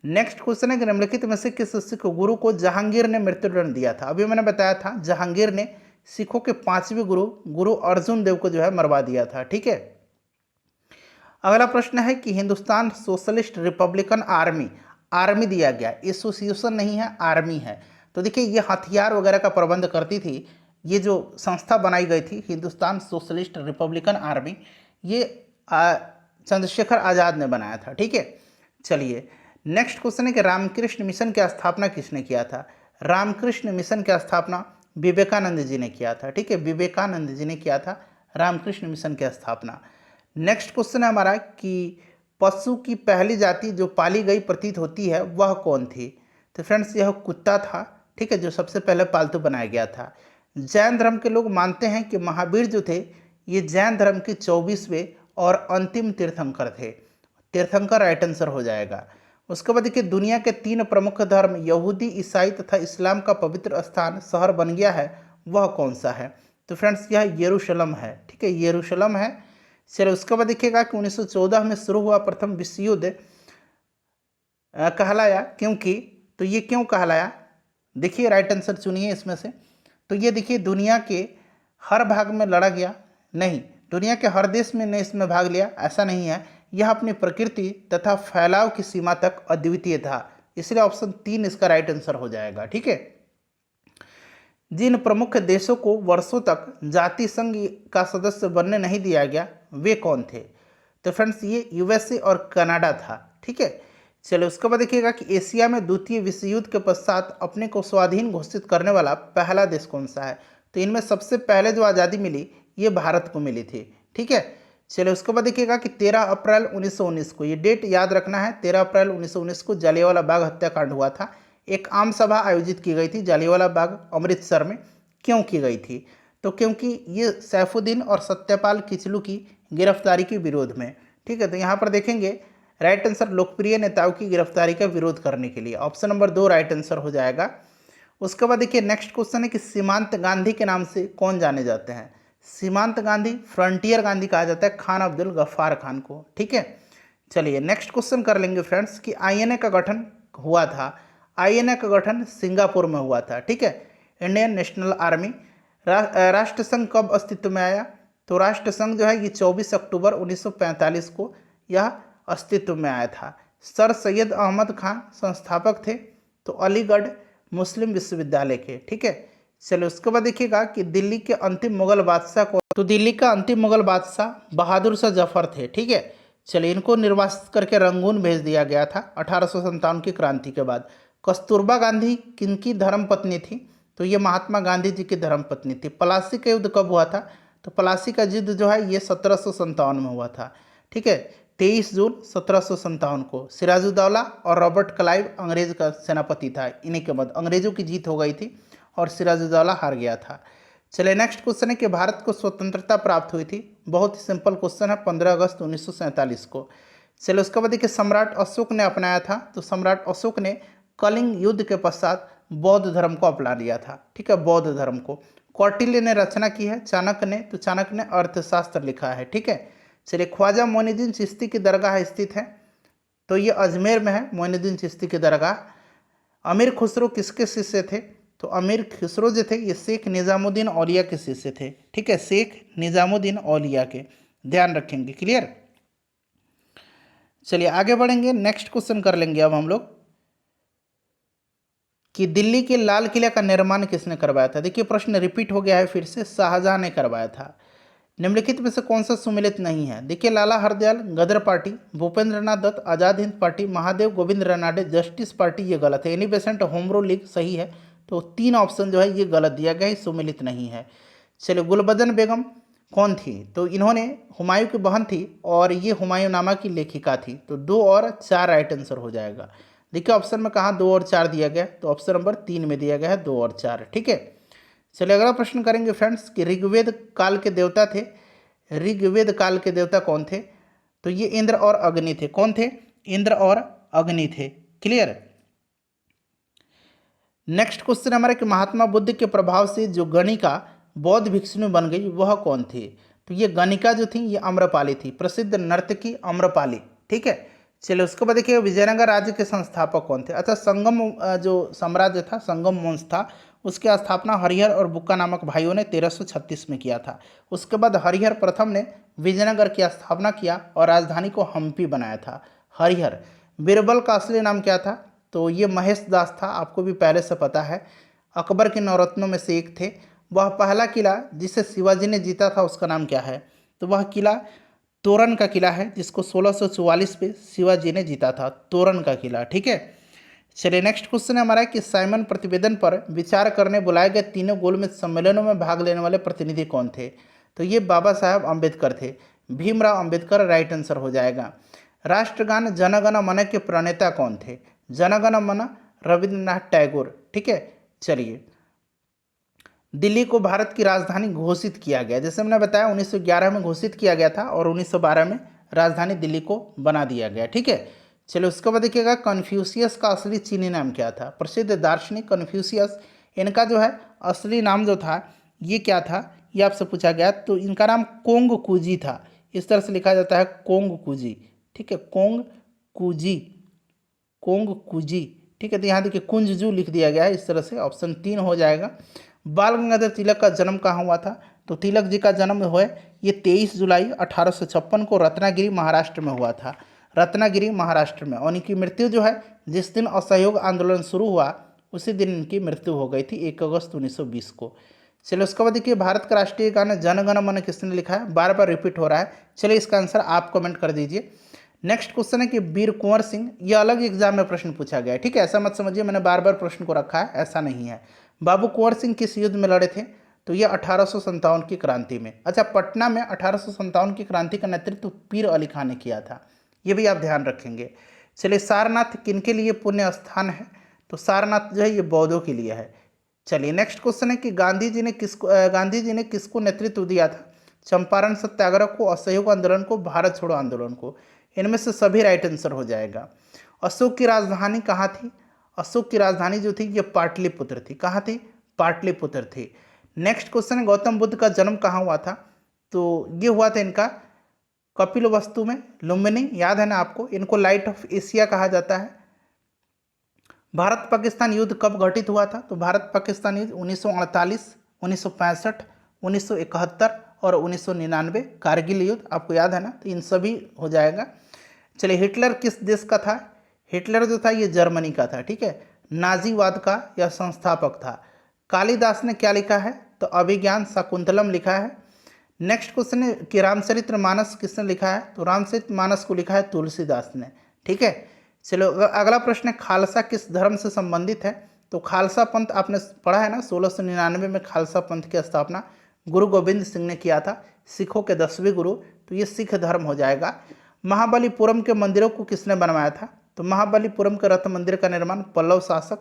Speaker 1: नेक्स्ट क्वेश्चन है कि निम्नलिखित में से किस सिख गुरु को जहांगीर ने मृत्युदंड दिया था? अभी मैंने बताया था जहांगीर ने सिखों के 5वें गुरु अर्जुन देव को जो है मरवा दिया था। ठीक है, अगला प्रश्न है कि हिंदुस्तान सोशलिस्ट रिपब्लिकन आर्मी दिया गया, एसोसिएशन नहीं है, आर्मी है। तो देखिए ये हथियार वगैरह का प्रबंध करती थी। ये जो संस्था बनाई गई थी हिंदुस्तान सोशलिस्ट रिपब्लिकन आर्मी, ये चंद्रशेखर आज़ाद ने बनाया था। ठीक है, चलिए नेक्स्ट क्वेश्चन है कि रामकृष्ण मिशन की स्थापना किसने किया था? रामकृष्ण मिशन की स्थापना विवेकानंद जी ने किया था। ठीक है, विवेकानंद जी ने किया था रामकृष्ण मिशन की स्थापना। नेक्स्ट क्वेश्चन है हमारा कि पशु की पहली जाति जो पाली गई प्रतीत होती है वह कौन थी? तो फ्रेंड्स यह कुत्ता था। ठीक है, जो सबसे पहले पालतू बनाया गया था। जैन धर्म के लोग मानते हैं कि महावीर जो थे ये जैन धर्म के 24वें और अंतिम तीर्थंकर थे। तीर्थंकर राइट आंसर हो जाएगा। उसके बाद देखिए दुनिया के 3 प्रमुख धर्म यहूदी, ईसाई तथा इस्लाम का पवित्र स्थान शहर बन गया है वह कौन सा है? तो फ्रेंड्स यह यरूशलेम है। ठीक है, यरूशलेम है। चलिए उसके बाद देखिएगा कि 1914 में शुरू हुआ प्रथम विश्व युद्ध कहलाया क्योंकि, तो ये क्यों कहलाया? देखिए राइट आंसर चुनिए इसमें से। तो ये देखिए दुनिया के हर भाग में लड़ा गया नहीं, दुनिया के हर देश में ने इसमें भाग लिया ऐसा नहीं है, यह अपनी प्रकृति तथा फैलाव की सीमा तक अद्वितीय था, इसलिए ऑप्शन 3 इसका राइट आंसर हो जाएगा। ठीक है, जिन प्रमुख देशों को वर्षों तक जाति संघ का सदस्य बनने नहीं दिया गया वे कौन थे? तो फ्रेंड्स ये यूएसए और कनाडा था। ठीक है, चलिए उसके बाद देखिएगा कि एशिया में द्वितीय विश्व युद्ध के पश्चात अपने को स्वाधीन घोषित करने वाला पहला देश कौन सा है? तो इनमें सबसे पहले जो आज़ादी मिली ये भारत को मिली थी। ठीक है, चलिए उसके बाद देखिएगा कि 13 अप्रैल 1919 को, ये डेट याद रखना है, 13 अप्रैल 1919 को जालियांवाला बाग हत्याकांड हुआ था। एक आम सभा आयोजित की गई थी जालियांवाला बाग अमृतसर में। क्यों की गई थी? तो क्योंकि ये सैफुद्दीन और सत्यपाल किचलू की गिरफ्तारी के विरोध में। ठीक है, तो यहाँ पर देखेंगे राइट आंसर लोकप्रिय नेताओं की गिरफ्तारी का विरोध करने के लिए, ऑप्शन नंबर 2 राइट आंसर हो जाएगा। उसके बाद देखिए नेक्स्ट क्वेश्चन है कि सीमांत गांधी के नाम से कौन जाने जाते हैं? सीमांत गांधी, फ्रंटियर गांधी कहा जाता है खान अब्दुल गफ्फार खान को। ठीक है, चलिए नेक्स्ट क्वेश्चन कर लेंगे फ्रेंड्स कि आईएनए का गठन हुआ था। आईएनए का गठन सिंगापुर में हुआ था। ठीक है, इंडियन नेशनल आर्मी। राष्ट्रसंघ कब अस्तित्व में आया? तो राष्ट्रसंघ जो है ये 24 अक्टूबर 1945 को यह अस्तित्व में आया था। सर सैयद अहमद खान संस्थापक थे, तो अलीगढ़ मुस्लिम विश्वविद्यालय के। ठीक है, चलिए उसके बाद देखिएगा कि दिल्ली के अंतिम मुगल बादशाह को, तो दिल्ली का अंतिम मुगल बादशाह बहादुर शाह जफर थे। ठीक है, चलिए इनको निर्वासित करके रंगून भेज दिया गया था 1857 की क्रांति के बाद। कस्तूरबा गांधी किनकी धर्मपत्नी थी? तो ये महात्मा गांधी जी की धर्मपत्नी थी। प्लासी का युद्ध कब हुआ था? तो प्लासी का युद्ध जो है ये 1757 में हुआ था। ठीक है, 23 जून 1757 को। सिराजुद्दौला और रॉबर्ट क्लाइव अंग्रेज का सेनापति था, इन्हीं के बाद अंग्रेजों की जीत हो गई थी और सिराजुद्दौला हार गया था। चलिए नेक्स्ट क्वेश्चन है कि भारत को स्वतंत्रता प्राप्त हुई थी। बहुत ही सिंपल क्वेश्चन है, 15 अगस्त 1947 को। चलिए उसके बाद देखिए सम्राट अशोक ने अपनाया था। तो सम्राट अशोक ने कलिंग युद्ध के पश्चात बौद्ध धर्म को अपना लिया था। ठीक है, बौद्ध धर्म को। कौटिल्य ने रचना की है, चाणक्य ने, तो चाणक्य ने अर्थशास्त्र लिखा है। ठीक है, चलिए ख्वाजा मोइनुद्दीन चिश्ती की दरगाह स्थित है, तो ये अजमेर में है मोइनुद्दीन चिश्ती की दरगाह। अमीर खुसरो किसके शिष्य थे? तो अमीर खुसरो जो थे ये शेख निज़ामुद्दीन औलिया के शिष्य थे। ठीक है, शेख निज़ामुद्दीन औलिया के, ध्यान रखेंगे। क्लियर? चलिए आगे बढ़ेंगे, नेक्स्ट क्वेश्चन कर लेंगे अब हम लोग कि दिल्ली के लाल किला का निर्माण किसने करवाया था? देखिए प्रश्न रिपीट हो गया है फिर से, शाहजहां ने करवाया था। निम्नलिखित में से कौन सा सुमेलित नहीं है? देखिए Lala Hardayal Ghadar party, Bhupendra Nath Dutt Azad Hind party, Mahadev Govind Ranade justice party, ये गलत है। एनी बेसेंट होमरो लीग सही है। तो 3 ऑप्शन जो है ये गलत दिया गया है, सुमेलित नहीं है। चलिए गुलबदन बेगम कौन थी? तो इन्होंने हुमायूं की बहन थी और ये हुमायूंनामा की लेखिका थी। तो 2 और 4 राइट आंसर हो जाएगा। देखिए ऑप्शन में कहाँ 2 और 4 दिया गया, तो ऑप्शन नंबर 3 में दिया गया है 2 और 4। ठीक है, चलिए अगला प्रश्न करेंगे फ्रेंड्स कि ऋग्वेद काल के देवता थे। ऋग्वेद काल के देवता कौन थे? तो ये इंद्र और अग्नि थे। कौन थे? इंद्र और अग्नि थे। क्लियर? नेक्स्ट क्वेश्चन हमारा कि महात्मा बुद्ध के प्रभाव से जो गणिका बौद्ध भिक्षुणी बन गई वह कौन थी? तो ये गणिका जो थी ये आम्रपाली थी, प्रसिद्ध नर्तकी आम्रपाली। ठीक है, चलिए उसके बाद देखिए विजयनगर राज्य के संस्थापक कौन थे? अच्छा, संगम जो साम्राज्य था, संगम वंश था, उसकी स्थापना हरिहर और बुक्का नामक भाइयों ने 1336 में किया था। उसके बाद हरिहर प्रथम ने विजयनगर की स्थापना किया और राजधानी को हम्पी बनाया था। हरिहर। बीरबल का असली नाम क्या था? तो ये महेश दास था, आपको भी पहले से पता है, अकबर के नवरत्नों में से एक थे। वह पहला किला जिसे शिवाजी ने जीता था उसका नाम क्या है? तो वह किला तोरण का किला है, जिसको 1644 पे शिवाजी ने जीता था, तोरण का किला। ठीक है, चलिए नेक्स्ट क्वेश्चन है हमारा कि साइमन प्रतिवेदन पर विचार करने बुलाए गए तीनों गोलमेज सम्मेलनों में भाग लेने वाले प्रतिनिधि कौन थे? तो ये बाबा साहब अम्बेडकर थे, भीमराव अम्बेडकर राइट आंसर हो जाएगा। राष्ट्रगान जनगण मन के प्रणेता कौन थे? जनगण मन रविंद्रनाथ टैगोर। ठीक है, चलिए दिल्ली को भारत की राजधानी घोषित किया गया, जैसे मैंने बताया 1911 में घोषित किया गया था और 1912 में राजधानी दिल्ली को बना दिया गया। ठीक है, चलो उसके बाद देखिएगा कन्फ्यूशियस का असली चीनी नाम क्या था? प्रसिद्ध दार्शनिक कन्फ्यूशियस, इनका जो है असली नाम जो था ये क्या था, ये आपसे पूछा गया। तो इनका नाम कोंग कुजी था, इस तरह से लिखा जाता है कोंग कुजी। ठीक है, कोंग कुजी, कोंग कुजी। ठीक है, तो यहाँ देखिए कुंजजू लिख दिया गया है इस तरह से, ऑप्शन 3 हो जाएगा। बाल गंगाधर तिलक का जन्म कहाँ हुआ था? तो तिलक जी का जन्म हुआ ये 23 जुलाई 1856 को रत्नागिरी महाराष्ट्र में हुआ था, रत्नागिरी महाराष्ट्र में। और इनकी मृत्यु जो है जिस दिन असहयोग आंदोलन शुरू हुआ उसी दिन इनकी मृत्यु हो गई थी, 1 अगस्त 1920 को। चलिए उसके बाद देखिए भारत का राष्ट्रीय गाना जन गण मन किसने लिखा है? बार बार रिपीट हो रहा है। चलिए इसका आंसर आप कमेंट कर दीजिए। नेक्स्ट क्वेश्चन है कि वीर कुंवर सिंह, ये अलग एग्जाम में प्रश्न पूछा गया है। ठीक है, ऐसा मत समझिए मैंने बार बार प्रश्न को रखा है, ऐसा नहीं है। बाबू कुंवर सिंह किस युद्ध में लड़े थे? तो ये 1857 की क्रांति में। अच्छा, पटना में 1857 की क्रांति का नेतृत्व पीर अली खान ने किया था, ये भी आप ध्यान रखेंगे। चलिए सारनाथ किनके लिए पुण्य स्थान है? तो सारनाथ जो है ये बौद्धों के लिए है। चलिए नेक्स्ट क्वेश्चन है कि गांधी जी ने किसको नेतृत्व दिया था? चंपारण सत्याग्रह को, असहयोग आंदोलन को, भारत छोड़ो आंदोलन को? इनमें से सभी राइट आंसर हो जाएगा। अशोक की राजधानी कहाँ थी? अशोक की राजधानी जो थी ये पाटलिपुत्र थी। कहाँ थी? पाटलिपुत्र थी। नेक्स्ट क्वेश्चन है गौतम बुद्ध का जन्म कहाँ हुआ था? तो ये हुआ था इनका कपिलवस्तु में, लुम्बिनी, याद है ना आपको। इनको लाइट ऑफ एशिया कहा जाता है। भारत पाकिस्तान युद्ध कब घटित हुआ था? तो भारत पाकिस्तान युद्ध 1948, 1965, 1971 और 1999। कारगिल युद्ध आपको याद है ना, तो इन सभी हो जाएगा। चलिए हिटलर किस देश का था? हिटलर जो था ये जर्मनी का था। ठीक है, नाजीवाद का यह संस्थापक था। कालिदास ने क्या लिखा है? तो अभिज्ञान शाकुंतलम लिखा है। नेक्स्ट क्वेश्चन है कि रामचरित्र मानस किसने लिखा है? तो रामचरित्र मानस को लिखा है तुलसीदास ने। ठीक है, चलो अगला प्रश्न है खालसा किस धर्म से संबंधित है? तो खालसा पंथ आपने पढ़ा है ना, 1699 में खालसा पंथ की स्थापना गुरु गोविंद सिंह ने किया था, सिखों के 10वें गुरु। तो ये सिख धर्म हो जाएगा। महाबलीपुरम के मंदिरों को किसने बनवाया था? तो महाबलीपुरम के रथ मंदिर का निर्माण पल्लव शासक,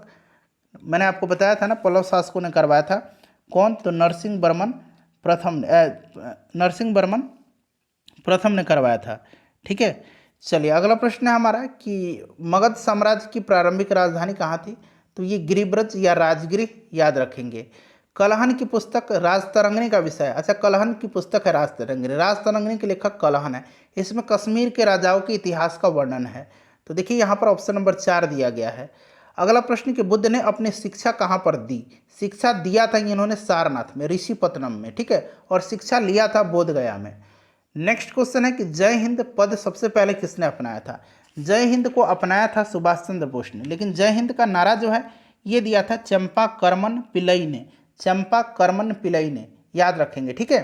Speaker 1: मैंने आपको बताया था ना, पल्लव शासकों ने करवाया था। कौन? तो नरसिंह वर्मन प्रथम ने करवाया था। ठीक है, चलिए अगला प्रश्न है हमारा कि मगध साम्राज्य की प्रारंभिक राजधानी कहाँ थी? तो ये गिरिब्रज या राजगिरी, याद रखेंगे। कलहन की पुस्तक राजतरंगिणी का विषय है। अच्छा, कलहन की पुस्तक है राजतरंगिणी, राजतरंगिणी के लेखक कलहन है। इसमें कश्मीर के राजाओं के इतिहास का वर्णन है। तो देखिए यहाँ पर ऑप्शन नंबर 4 दिया गया है। अगला प्रश्न कि बुद्ध ने अपनी शिक्षा कहाँ पर दी? शिक्षा दिया था इन्होंने सारनाथ में, ऋषिपत्तनम में। ठीक है, और शिक्षा लिया था बोधगया में। नेक्स्ट क्वेश्चन है कि जय हिंद पद सबसे पहले किसने अपनाया था? जय हिंद को अपनाया था सुभाष चंद्र बोस ने, लेकिन जय हिंद का नारा जो है ये दिया था चंपा करमन पिल्लई ने, चंपा करमन पिल्लई ने, याद रखेंगे। ठीक है,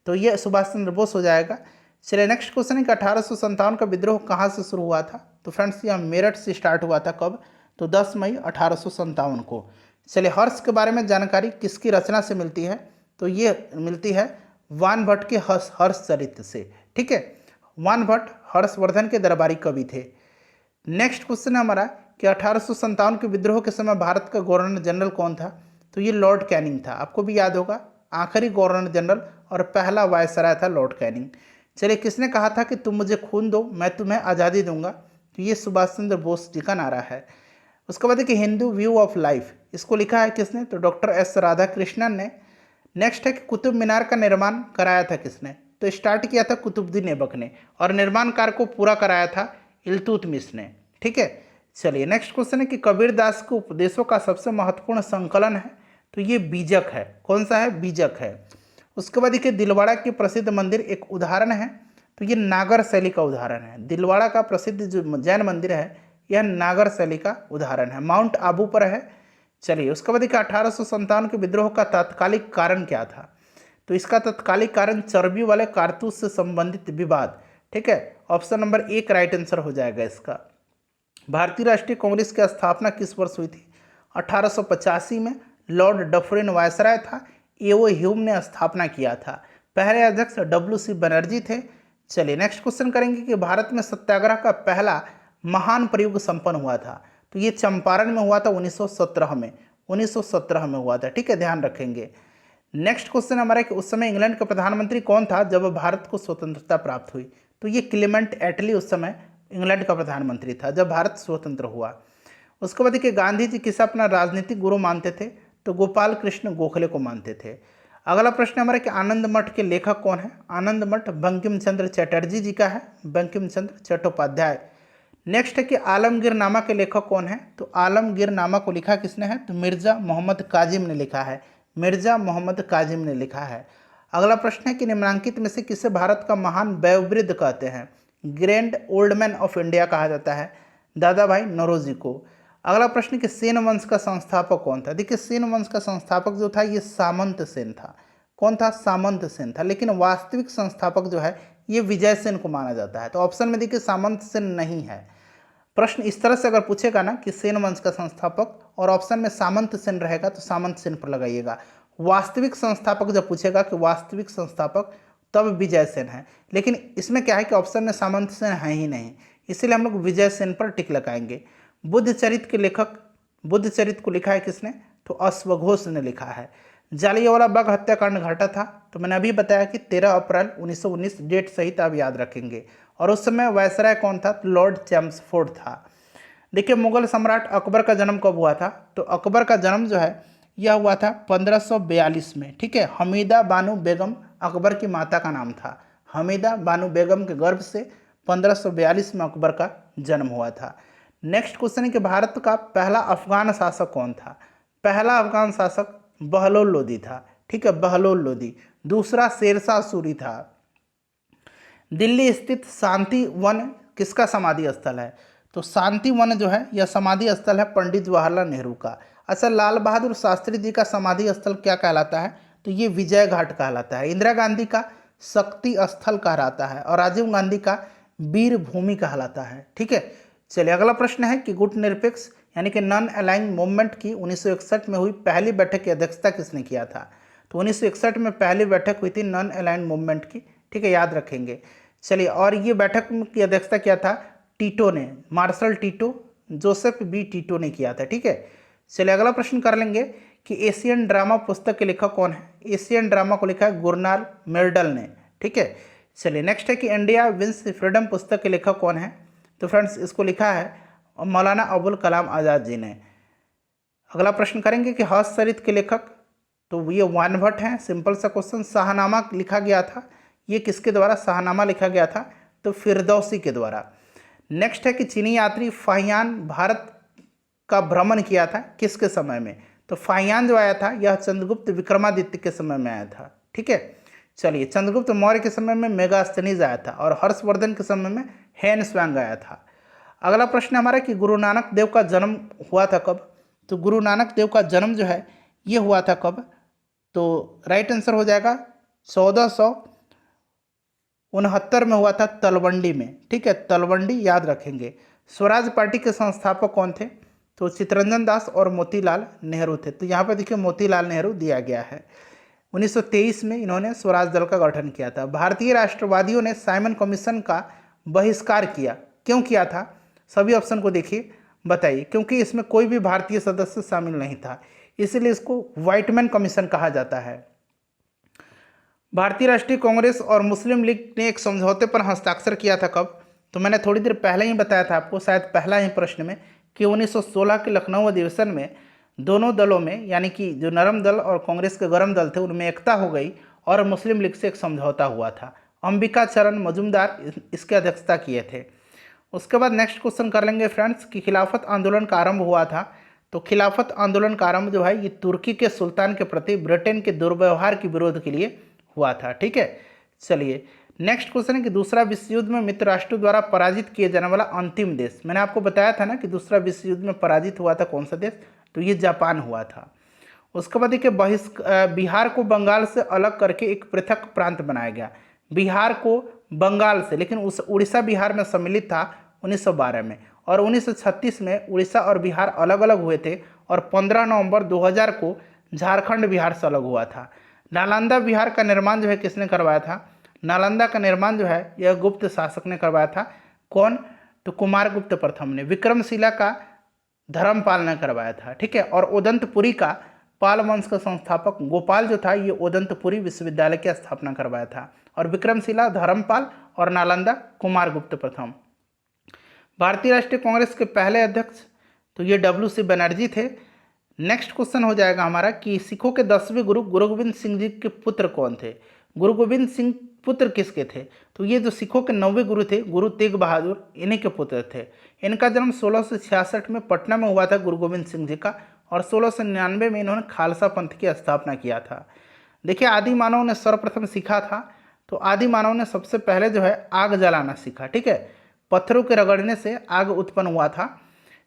Speaker 1: तो ये सुभाष चंद्र बोस हो जाएगा। चलिए नेक्स्ट क्वेश्चन है कि 1857 का विद्रोह कहाँ से शुरू हुआ था? तो फ्रेंड्स यह मेरठ से स्टार्ट हुआ था। कब? तो 10 मई 1857 को। चलिए हर्ष के बारे में जानकारी किसकी रचना से मिलती है? तो ये मिलती है वान भट्ट के हर्षचरित्र से। ठीक है, वान भट्ट हर्षवर्धन के दरबारी कवि थे। नेक्स्ट क्वेश्चन है हमारा कि 1857 के विद्रोह के समय भारत का गवर्नर जनरल कौन था? तो ये लॉर्ड कैनिंग था, आपको भी याद होगा, आखिरी गवर्नर जनरल और पहला वायसराय था लॉर्ड कैनिंग। चलिए किसने कहा था कि तुम मुझे खून दो मैं तुम्हें आज़ादी दूंगा? तो ये सुभाष चंद्र बोस जी का नारा है। उसके बाद देखिए हिंदू व्यू ऑफ लाइफ, इसको लिखा है किसने? तो डॉक्टर एस राधाकृष्णन ने। नेक्स्ट है कि कुतुब मीनार का निर्माण कराया था किसने? तो स्टार्ट किया था कुतुबुद्दीन ऐबक ने और निर्माण कार्य को पूरा कराया था इल्तुतमिश ने। ठीक है, चलिए नेक्स्ट क्वेश्चन है कि कबीर दास के उपदेशों का सबसे महत्वपूर्ण संकलन है? तो ये बीजक है। कौन सा है? बीजक है। उसके बाद देखिए दिलवाड़ा के प्रसिद्ध मंदिर एक उदाहरण है, तो ये नागर शैली का उदाहरण है। दिलवाड़ा का प्रसिद्ध जो जैन मंदिर है यह नागर शैली का उदाहरण है, माउंट आबू पर है। चलिए उसके बाद देखिए 1857 के विद्रोह का तात्कालिक कारण क्या था? तो इसका तात्कालिक कारण चर्बी वाले कारतूस से संबंधित विवाद, ठीक है, ऑप्शन नंबर 1 राइट आंसर हो जाएगा इसका। भारतीय राष्ट्रीय कांग्रेस की स्थापना किस वर्ष हुई थी? 1885 में लॉर्ड डफरिन वायसराय था, एओ ह्यूम ने स्थापना किया था। पहले अध्यक्ष WC बनर्जी थे। चलिए नेक्स्ट क्वेश्चन करेंगे कि भारत में सत्याग्रह का पहला महान प्रयोग संपन्न हुआ था, तो ये चंपारण में हुआ था 1917 में, 1917 में हुआ था। ठीक है, ध्यान रखेंगे। नेक्स्ट क्वेश्चन हमारा कि उस समय इंग्लैंड का प्रधानमंत्री कौन था जब भारत को स्वतंत्रता प्राप्त हुई? तो ये क्लेमेंट एटली उस समय इंग्लैंड का प्रधानमंत्री था जब भारत स्वतंत्र हुआ। उसके बाद देखिए गांधी जी किसे अपना राजनीतिक गुरु मानते थे? तो गोपाल कृष्ण गोखले को मानते थे। अगला प्रश्न हमारा कि आनंद मठ के लेखक कौन है? आनंद मठ बंकिम चंद्र चटर्जी जी का है, बंकिम चंद्र चट्टोपाध्याय। नेक्स्ट है कि आलमगीर नामा के लेखक कौन है? तो आलमगीर नामा को लिखा किसने है? तो मिर्जा मोहम्मद काजिम ने लिखा है, मिर्जा मोहम्मद काजिम ने लिखा है। अगला प्रश्न है कि निम्नलिखित में से किसे भारत का महान वयोवृद्ध कहते हैं? Grand old man of India कहा जाता है दादा भाई नौरोजी को। अगला प्रश्न कि सेन वंश का संस्थापक कौन था? देखिए सेन वंश का संस्थापक जो था ये सामंत सेन था। कौन था? सामंत सेन था। लेकिन वास्तविक संस्थापक जो है ये विजय सेन को माना जाता है। तो ऑप्शन में देखिए सामंत सेन नहीं है। प्रश्न इस तरह से अगर पूछेगा ना कि सेन वंश का संस्थापक और ऑप्शन में सामंत सेन रहेगा तो सामंत सेन पर लगाइएगा। वास्तविक संस्थापक जब पूछेगा कि वास्तविक संस्थापक तब विजय सेन है, लेकिन इसमें क्या है कि ऑप्शन में सामंत सेन है ही नहीं, इसीलिए हम लोग विजय सेन पर टिक लगाएंगे। बुद्ध चरित के लेखक, बुद्ध चरित को लिखा है किसने? तो अश्वघोष ने लिखा है। जालियांवाला बाग हत्याकांड घटा था, तो मैंने अभी बताया कि 13 अप्रैल 1919 डेट सहित आप याद रखेंगे। और उस समय वायसराय कौन था? तो लॉर्ड चैम्सफोर्ड था। देखिए मुगल सम्राट अकबर का जन्म कब हुआ था? तो अकबर का जन्म जो है यह हुआ था 1542 में। ठीक है, हमीदा बानो बेगम अकबर की माता का नाम था। हमीदा बानो बेगम के गर्भ से 1542 में अकबर का जन्म हुआ था। नेक्स्ट क्वेश्चन है कि भारत का पहला अफगान शासक कौन था? पहला अफगान शासक बहलोल लोदी था। ठीक है, बहलोल लोदी। दूसरा शेरशाह सूरी था। दिल्ली स्थित शांति वन किसका समाधि स्थल है? तो शांति वन जो है यह समाधि स्थल है पंडित जवाहरलाल नेहरू का। अच्छा, लाल बहादुर शास्त्री जी का समाधि स्थल क्या कहलाता है? तो ये विजय घाट कहलाता है। इंदिरा गांधी का शक्ति स्थल कहलाता है और राजीव गांधी का वीर भूमि कहलाता है। ठीक है, चलिए अगला प्रश्न है कि गुटनिरपेक्ष यानी कि नॉन अलाइंग मूवमेंट की 1961 में हुई पहली बैठक की अध्यक्षता किसने किया था? तो 1961 में पहली बैठक हुई थी नॉन अलाइंग मूवमेंट की। ठीक है, याद रखेंगे। चलिए, और ये बैठक की अध्यक्षता किया था टीटो ने, marshal Tito, Joseph B Tito ने किया था। ठीक है, चलिए अगला प्रश्न कर लेंगे कि एशियन ड्रामा पुस्तक के लेखक कौन है? एशियन ड्रामा को लिखा है गुरनाल मेर्डल ने। ठीक है, चलिए नेक्स्ट है कि इंडिया विंस फ्रीडम पुस्तक के लेखक कौन है? तो फ्रेंड्स इसको लिखा है मौलाना अबुल कलाम आज़ाद जी ने। अगला प्रश्न करेंगे कि हर्षचरित के लेखक, तो ये वानभट्ट हैं। सिंपल सा क्वेश्चन। शाहनामा लिखा गया था, ये किसके द्वारा शाहनामा लिखा गया था? तो फिरदौसी के द्वारा। नेक्स्ट है कि चीनी यात्री फाहियान भारत का भ्रमण किया था किसके समय में? तो फाहियान जो आया था यह चंद्रगुप्त विक्रमादित्य के समय में आया था। ठीक है, चलिए चंद्रगुप्त मौर्य के समय में मेगास्थनीज आया था और हर्षवर्धन के समय में हेन स्वांग आया था। अगला प्रश्न हमारा कि गुरु नानक देव का जन्म हुआ था कब? तो गुरु नानक देव का जन्म जो है ये हुआ था कब? तो राइट आंसर हो जाएगा 1469 में हुआ था तलवंडी में। ठीक है, तलवंडी याद रखेंगे। स्वराज पार्टी के संस्थापक कौन थे? तो चित्तरंजन दास और मोतीलाल नेहरू थे। तो यहाँ पर देखिए मोतीलाल नेहरू दिया गया है। 1923 में इन्होंने स्वराज दल का गठन किया था। भारतीय राष्ट्रवादियों ने साइमन कमीशन का बहिष्कार किया, क्यों किया था? सभी ऑप्शन को देखिए, बताइए। क्योंकि इसमें कोई भी भारतीय सदस्य शामिल नहीं था, इसलिए इसको व्हाइटमैन कमीशन कहा जाता है। भारतीय राष्ट्रीय कांग्रेस और मुस्लिम लीग ने एक समझौते पर हस्ताक्षर किया था कब? तो मैंने थोड़ी देर पहले ही बताया था आपको, शायद पहला ही प्रश्न में, कि 1916 के लखनऊ अधिवेशन में दोनों दलों में यानी कि जो नरम दल और कांग्रेस के गरम दल थे उनमें एकता हो गई और मुस्लिम लीग से एक समझौता हुआ था। अंबिका चरण मजूमदार इसके अध्यक्षता किए थे। उसके बाद नेक्स्ट क्वेश्चन कर लेंगे फ्रेंड्स कि खिलाफत आंदोलन का आरंभ हुआ था। तो खिलाफत आंदोलन का आरंभ जो है ये तुर्की के सुल्तान के प्रति ब्रिटेन के दुर्व्यवहार के विरोध के लिए हुआ था। ठीक है, चलिए नेक्स्ट क्वेश्चन है कि दूसरा विश्व युद्ध में मित्र राष्ट्रों द्वारा पराजित किए जाने वाला अंतिम देश। मैंने आपको बताया था ना कि दूसरा विश्व युद्ध में पराजित हुआ था कौन सा देश? तो ये जापान हुआ था। उसके बाद देखिए बिहार को बंगाल से अलग करके एक पृथक प्रांत बनाया गया। बिहार को बंगाल से, लेकिन उस उड़ीसा बिहार में सम्मिलित था 1912 में। और 1936 में उड़ीसा और बिहार अलग अलग हुए थे और 15 नवंबर 2000 को झारखंड बिहार से अलग हुआ था। नालंदा बिहार का निर्माण जो है किसने करवाया था? नालंदा का निर्माण जो है यह गुप्त शासक ने करवाया था। कौन? तो कुमारगुप्त प्रथम ने। विक्रमशिला का धर्मपाल ने करवाया था, ठीक है। और उदंतपुरी का पाल वंश का संस्थापक गोपाल जो था, ये उदंतपुरी विश्वविद्यालय की स्थापना करवाया था। और विक्रमशिला धर्मपाल और नालंदा कुमारगुप्त प्रथम। भारतीय राष्ट्रीय कांग्रेस के पहले अध्यक्ष तो ये WC बनर्जी थे। नेक्स्ट क्वेश्चन हो जाएगा हमारा कि सिखों के 10वें गुरु गुरु गोविंद सिंह जी के पुत्र कौन थे? गुरु गोविंद सिंह पुत्र किसके थे? तो ये जो सिखों के 9वें गुरु थे गुरु तेग बहादुर, इन्हीं के पुत्र थे। इनका जन्म 1666 में पटना में हुआ था गुरु गोविंद सिंह जी का, और 1699 में इन्होंने खालसा पंथ की स्थापना किया था। देखिए, आदि मानव ने सर्वप्रथम सीखा था, तो आदि मानव ने सबसे पहले जो है आग जलाना सीखा, ठीक है। पत्थरों के रगड़ने से आग उत्पन्न हुआ था।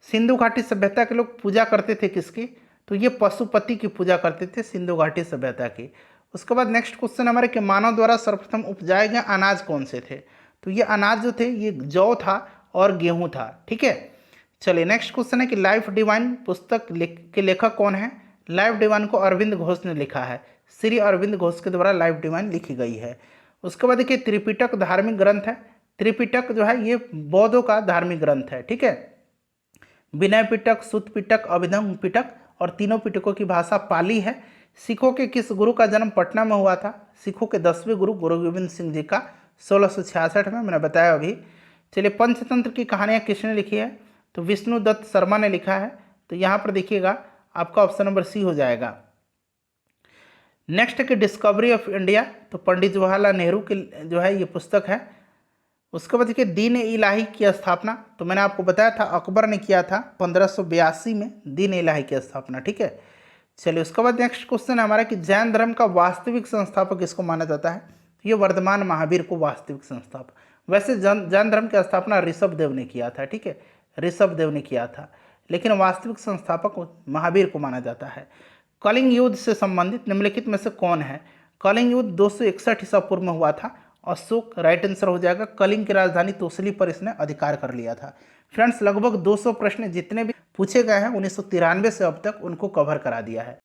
Speaker 1: सिंधु घाटी सभ्यता के लोग पूजा करते थे किसकी? तो ये पशुपति की पूजा करते थे सिंधु घाटी सभ्यता की। उसके बाद नेक्स्ट क्वेश्चन हमारे कि मानव द्वारा सर्वप्रथम उपजाए गए अनाज कौन से थे? तो ये अनाज जो थे ये जौ था और गेहूं था, ठीक है। चलिए, नेक्स्ट क्वेश्चन है कि लाइफ डिवाइन पुस्तक के लेखक कौन है? लाइफ डिवाइन को अरविंद घोष ने लिखा है। श्री अरविंद घोष के द्वारा लाइफ डिवाइन लिखी गई है। उसके बाद देखिए, त्रिपिटक धार्मिक ग्रंथ है। त्रिपिटक जो है ये बौद्धों का धार्मिक ग्रंथ है, ठीक है। विनय पिटक, सुत पिटक, अभिधम पिटक, और तीनों पिटकों की भाषा पाली है। सिखों के किस गुरु का जन्म पटना में हुआ था? सिखों के 10वें गुरु गुरु गोविंद सिंह जी का 1666 में, मैंने बताया अभी। चलिए, पंचतंत्र की कहानियाँ किसने लिखी है? तो विष्णु दत्त शर्मा ने लिखा है। तो यहाँ पर देखिएगा आपका ऑप्शन नंबर सी हो जाएगा। नेक्स्ट है कि डिस्कवरी ऑफ इंडिया, तो पंडित जवाहरलाल नेहरू की जो है ये पुस्तक है। उसके बाद देखिए, दीन इलाही की स्थापना, तो मैंने आपको बताया था अकबर ने किया था 1582 में दीन इलाही की स्थापना, ठीक है। चलिए, उसके बाद नेक्स्ट क्वेश्चन है हमारा कि जैन धर्म का वास्तविक संस्थापक किसको माना जाता है? ये वर्धमान महावीर को वास्तविक संस्थापक। वैसे जैन धर्म की स्थापना ऋषभ देव ने किया था, ठीक है, ऋषभ देव ने किया था, लेकिन वास्तविक संस्थापक महावीर को माना जाता है। कलिंग युद्ध से संबंधित निम्नलिखित में से कौन है? कलिंग युद्ध 261 ईसा पूर्व में हुआ था। अशोक राइट आंसर हो जाएगा। कलिंग की राजधानी तोसली पर इसने अधिकार कर लिया था। फ्रेंड्स, लगभग 200 प्रश्न जितने भी पूछे गए हैं 1993 से अब तक, उनको कवर करा दिया है।